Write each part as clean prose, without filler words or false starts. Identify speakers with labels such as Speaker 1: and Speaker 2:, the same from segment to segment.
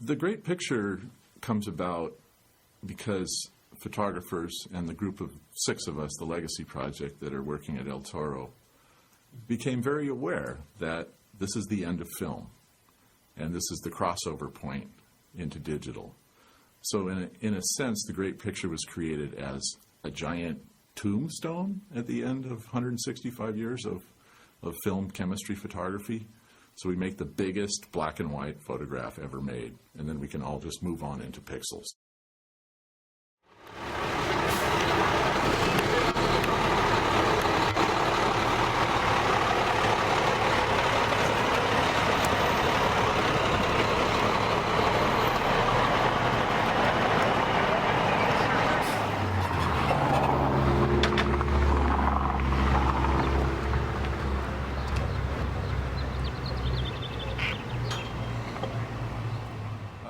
Speaker 1: The great picture comes about because photographers and the group of 6 of us, the Legacy Project that are working at El Toro, became very aware that this is the end of film, and this is the crossover point into digital. So in a sense, the great picture was created as a giant tombstone at the end of 165 years of film chemistry photography. So we make the biggest black and white photograph ever made, and then we can all just move on into pixels.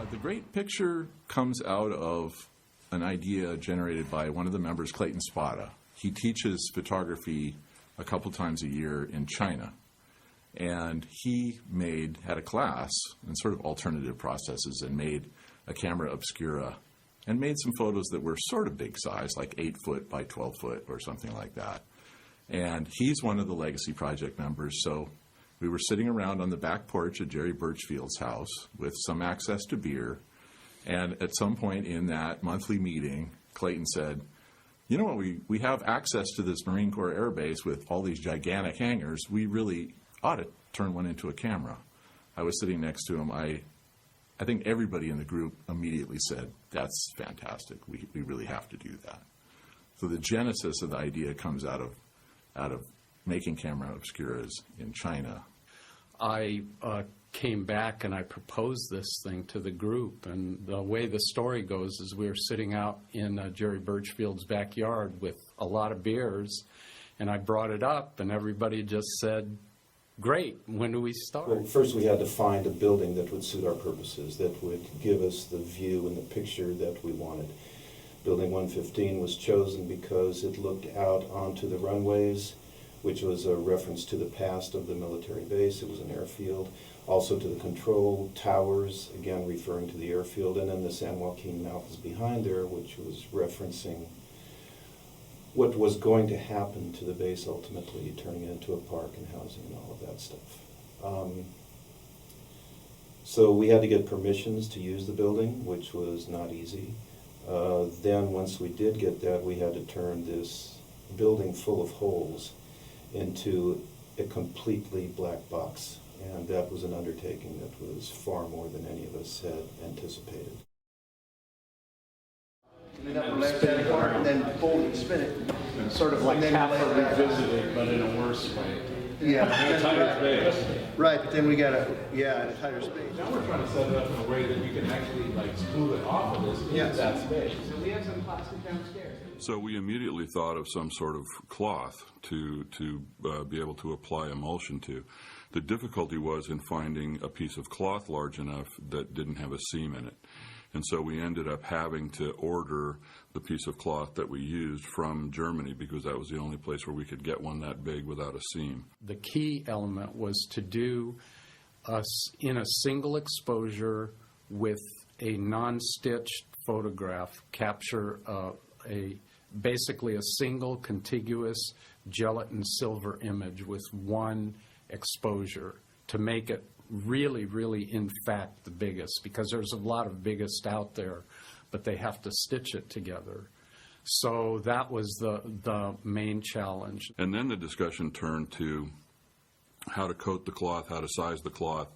Speaker 1: The great picture comes out of an idea generated by one of the members, Clayton Spada. He teaches photography a couple times a year in China. And he had a class in sort of alternative processes and made a camera obscura and made some photos that were sort of big size, like 8 foot by 12 foot or something like that. And he's one of the Legacy Project members, so we were sitting around on the back porch at Jerry Birchfield's house with some access to beer, and at some point in that monthly meeting, Clayton said, you know what, we have access to this Marine Corps Air Base with all these gigantic hangars. We really ought to turn one into a camera. I was sitting next to him. I think everybody in the group immediately said, that's fantastic. We really have to do that. So the genesis of the idea comes out of making camera obscuras in China.
Speaker 2: I came back and I proposed this thing to the group, and the way the story goes is we were sitting out in Jerry Birchfield's backyard with a lot of beers, and I brought it up, and everybody just said, great, when do we start?
Speaker 3: Well, first we had to find a building that would suit our purposes, that would give us the view and the picture that we wanted. Building 115 was chosen because it looked out onto the runways, which was a reference to the past of the military base. It was an airfield. Also to the control towers, again referring to the airfield, and then the San Joaquin Mountains behind there, which was referencing what was going to happen to the base, ultimately turning it into a park and housing and all of that stuff. So we had to get permissions to use the building, which was not easy. Then once we did get that, we had to turn this building full of holes into a completely black box. And that was an undertaking that was far more than any of us had anticipated.
Speaker 4: And then fold it, spin it.
Speaker 2: Sort of like Calif revisited, but in a worse way.
Speaker 4: Yeah.
Speaker 5: In a tighter space.
Speaker 4: Right, but then we got to, in a tighter space.
Speaker 5: Now we're trying to set it up in a way that you can actually spool it off of this into that space.
Speaker 6: So we have some plastic downstairs.
Speaker 7: So we immediately thought of some sort of cloth to be able to apply emulsion to. The difficulty was in finding a piece of cloth large enough that didn't have a seam in it. And so we ended up having to order the piece of cloth that we used from Germany because that was the only place where we could get one that big without a seam.
Speaker 2: The key element was to do us in a single exposure with a non-stitched photograph, capture basically a single contiguous gelatin silver image with one exposure to make it really, really, in fact, the biggest, because there's a lot of biggest out there, but they have to stitch it together. So that was the main challenge.
Speaker 7: And then the discussion turned to how to coat the cloth, how to size the cloth,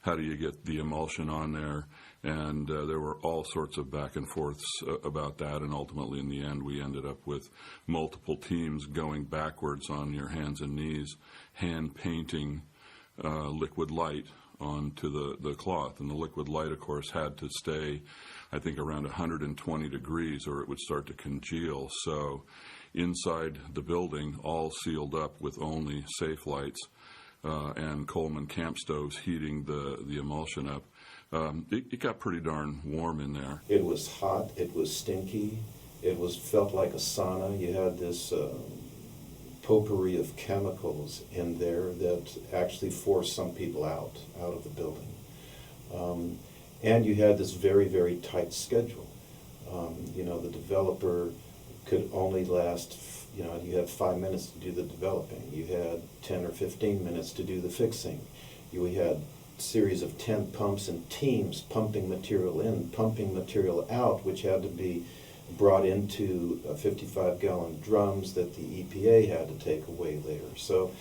Speaker 7: how do you get the emulsion on there, and there were all sorts of back and forths about that, and ultimately in the end we ended up with multiple teams going backwards on your hands and knees, hand painting liquid light onto the cloth. And the liquid light, of course, had to stay, I think, around 120 degrees or it would start to congeal. So inside the building, all sealed up with only safe lights and Coleman camp stoves heating the emulsion up. It got pretty darn warm in there.
Speaker 3: It was hot, it was stinky, it felt like a sauna. You had this potpourri of chemicals in there that actually forced some people out of the building. And you had this very, very tight schedule. The developer could only last, you had 5 minutes to do the developing. You had 10 or 15 minutes to do the fixing. We had a series of 10 pumps and teams pumping material in, pumping material out, which had to be brought into 55-gallon drums that the EPA had to take away later. So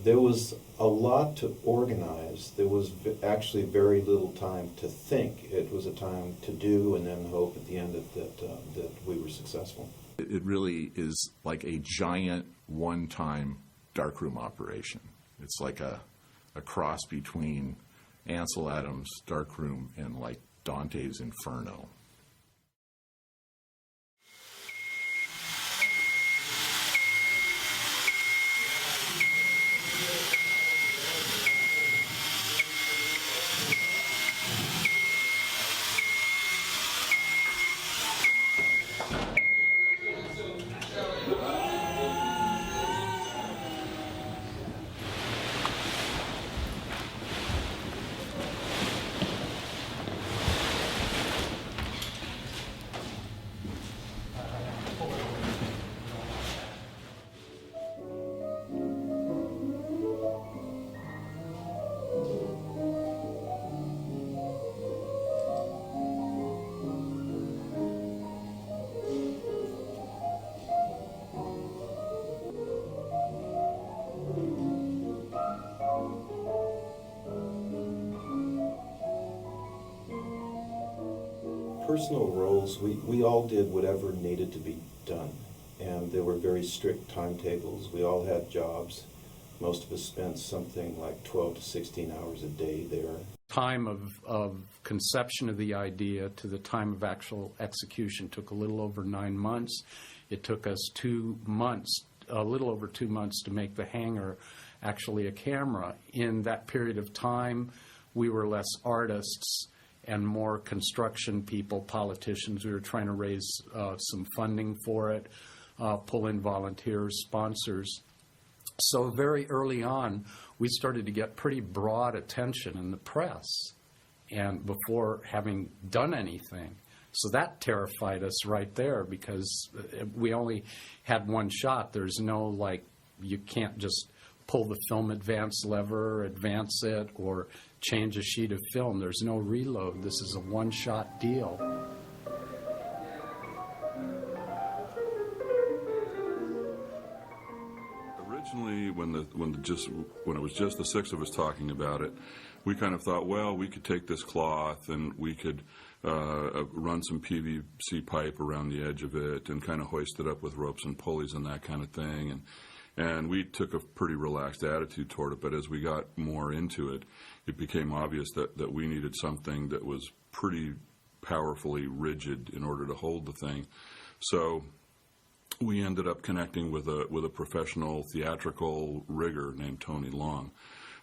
Speaker 3: there was a lot to organize. There was actually very little time to think. It was a time to do and then hope at the end that we were successful.
Speaker 1: It really is like a giant one-time darkroom operation. It's like a cross between Ansel Adams' Darkroom and like Dante's Inferno.
Speaker 3: Personal roles, we all did whatever needed to be done, and there were very strict timetables. We all had jobs. Most of us spent something like 12 to 16 hours a day there.
Speaker 2: Time of conception of the idea to the time of actual execution took a little over 9 months. It took us 2 months, a little over 2 months, to make the hangar actually a camera. In that period of time, we were less artists and more construction people, politicians. We were trying to raise some funding for it, pull in volunteers, sponsors. So very early on, we started to get pretty broad attention in the press, and before having done anything. So that terrified us right there, because we only had one shot. There's no, you can't just pull the film advance lever, advance it, or change a sheet of film. There's no reload. This is a one-shot deal.
Speaker 7: Originally, when it was just the six of us talking about it, we kind of thought, well, we could take this cloth and we could run some PVC pipe around the edge of it and kind of hoist it up with ropes and pulleys and that kind of thing. And we took a pretty relaxed attitude toward it, but as we got more into it, it became obvious that we needed something that was pretty powerfully rigid in order to hold the thing. So we ended up connecting with a professional theatrical rigger named Tony Long,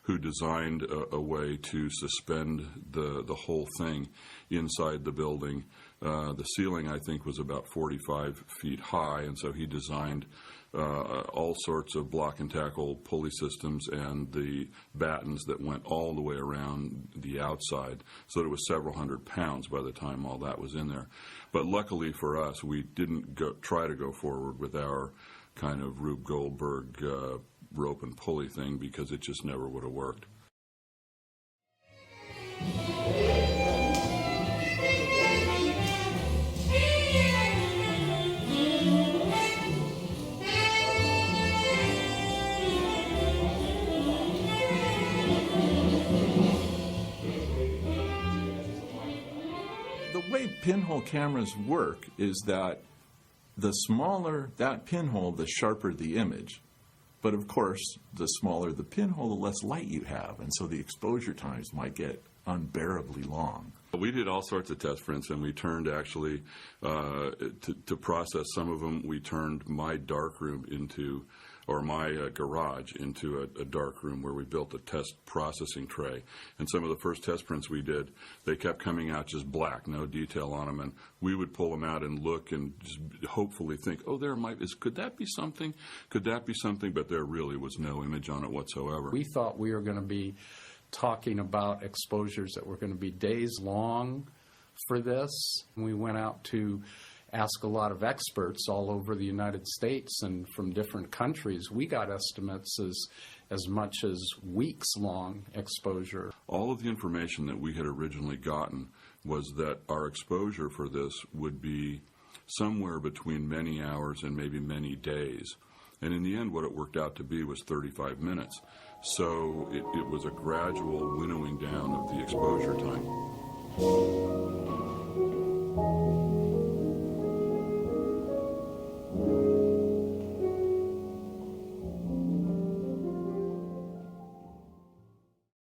Speaker 7: who designed a way to suspend the whole thing inside the building. The ceiling, I think, was about 45 feet high, and so he designed all sorts of block and tackle pulley systems and the battens that went all the way around the outside, so that it was several hundred pounds by the time all that was in there. But luckily for us, we didn't try to go forward with our kind of Rube Goldberg rope and pulley thing, because it just never would have worked.
Speaker 1: The way pinhole cameras work is that the smaller that pinhole, the sharper the image. But of course, the smaller the pinhole, the less light you have, and so the exposure times might get unbearably long.
Speaker 7: We did all sorts of test prints, and we turned actually, to process some of them, we turned my darkroom into, or my garage into a darkroom where we built a test processing tray. And some of the first test prints we did, they kept coming out just black, no detail on them, and we would pull them out and look and just hopefully think, oh, could that be something? Could that be something? But there really was no image on it whatsoever.
Speaker 2: We thought we were going to be talking about exposures that were going to be days long, for this. We went out to ask a lot of experts all over the United States and from different countries. We got estimates as much as weeks-long exposure.
Speaker 7: All of the information that we had originally gotten was that our exposure for this would be somewhere between many hours and maybe many days. And in the end, what it worked out to be was 35 minutes. So it was a gradual winnowing down of the exposure time.